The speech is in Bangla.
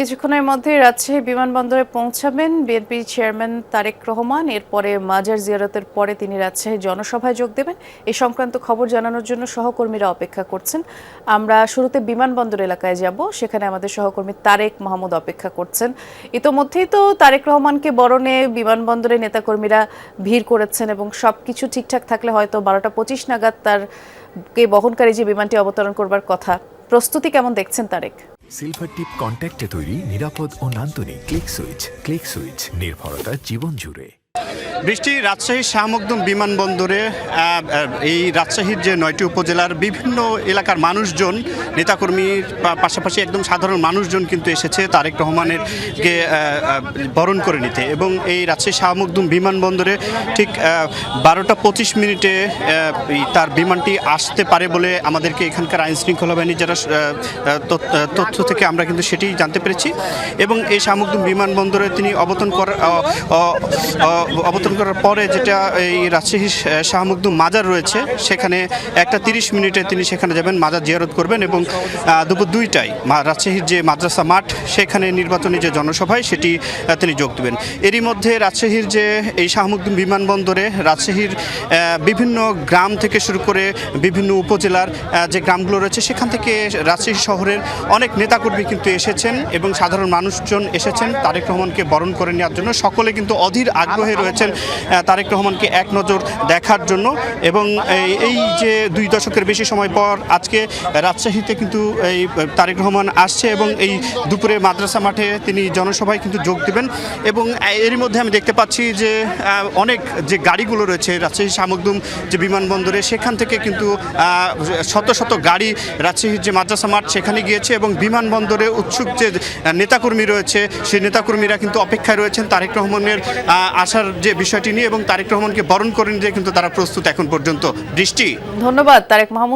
কিছুক্ষণের মধ্যেই রাজশাহী বিমানবন্দরে পৌঁছাবেন বিএনপি চেয়ারম্যান তারেক রহমান। এরপরে মাজার জিয়ারতের পরে তিনি রাজশাহী জনসভায় যোগ দেবেন। এই সংক্রান্ত খবর জানানোর জন্য সহকর্মীরা অপেক্ষা করছেন। আমরা শুরুতে বিমানবন্দর এলাকায় যাব, সেখানে আমাদের সহকর্মী তারেক মাহমুদ অপেক্ষা করছেন। ইতোমধ্যেই তো তারেক রহমানকে বরণে বিমানবন্দরে নেতাকর্মীরা ভিড় করেছেন এবং সবকিছু ঠিকঠাক থাকলে হয়তো 12টা 25 নাগাদ তার বহনকারী যে বিমানটি অবতরণ করবার কথা। প্রস্তুতি কেমন দেখছেন তারেক? সিলভার টিপ কন্ট্যাক্টে তৈরি নিরাপদ ও নান্দনিক ক্লিক সুইচ নির্ভরতা জীবন জুড়ে। বৃষ্টি রাজশাহীর শাহ মখদুম বিমানবন্দরে এই রাজশাহীর যে 9টি উপজেলার বিভিন্ন এলাকার মানুষজন, নেতাকর্মীর পাশাপাশি একদম সাধারণ মানুষজন কিন্তু এসেছে তারেক রহমানেরকে বরণ করে নিতে। এবং এই রাজশাহী শাহ মখদুম বিমানবন্দরে ঠিক 12টা 25 তার বিমানটি আসতে পারে বলে আমাদেরকে এখানকার আইন শৃঙ্খলা বাহিনী যারা তথ্য থেকে আমরা কিন্তু সেটি জানতে পেরেছি। এবং এই শাহ মখদুম বিমানবন্দরে তিনি অবতরণ করার পরে যেটা এই রাজশাহীর শাহ মখদুম মাজার রয়েছে, সেখানে 1টা 30 তিনি সেখানে যাবেন, মাজার জিয়ারত করবেন এবং দুপুর 2টায় রাজশাহীর যে মাদ্রাসা মাঠ, সেখানে নির্বাচনী যে জনসভায় সেটি তিনি যোগ দেবেন। এরই মধ্যে রাজশাহীর যে এই শাহ মখদুম বিমানবন্দরে রাজশাহীর বিভিন্ন গ্রাম থেকে শুরু করে বিভিন্ন উপজেলার যে গ্রামগুলো রয়েছে, সেখান থেকে রাজশাহী শহরের অনেক নেতাকর্মী কিন্তু এসেছেন এবং সাধারণ মানুষজন এসেছেন তারেক রহমানকে বরণ করে নেওয়ার জন্য। সকলে কিন্তু অধীর আগ্রহে রয়েছেন তারেক রহমানকে এক নজর দেখার জন্য। এবং এই যে 2 দশকের বেশি সময় পর আজকে রাজশাহীতে কিন্তু এই তারেক রহমান আসছে এবং এই দুপুরে মাদ্রাসা মাঠে তিনি জনসভায় কিন্তু যোগ দেবেন। এবং এরই মধ্যে আমি দেখতে পাচ্ছি যে অনেক যে গাড়িগুলো রয়েছে রাজশাহী শাহ মখদুম যে বিমানবন্দরে, সেখান থেকে কিন্তু শত শত গাড়ি রাজশাহীর যে মাদ্রাসা মাঠ সেখানে গিয়েছে এবং বিমানবন্দরে উৎসুক যে নেতাকর্মী রয়েছে, সেই নেতাকর্মীরা কিন্তু অপেক্ষায় রয়েছেন তারেক রহমানের আসার যে বিষয়টি নিয়ে এবং তারেক রহমানকে বরণ করে নিতে কিন্তু তারা প্রস্তুত এখন পর্যন্ত। বৃষ্টি, ধন্যবাদ তারেক মাহমুদ।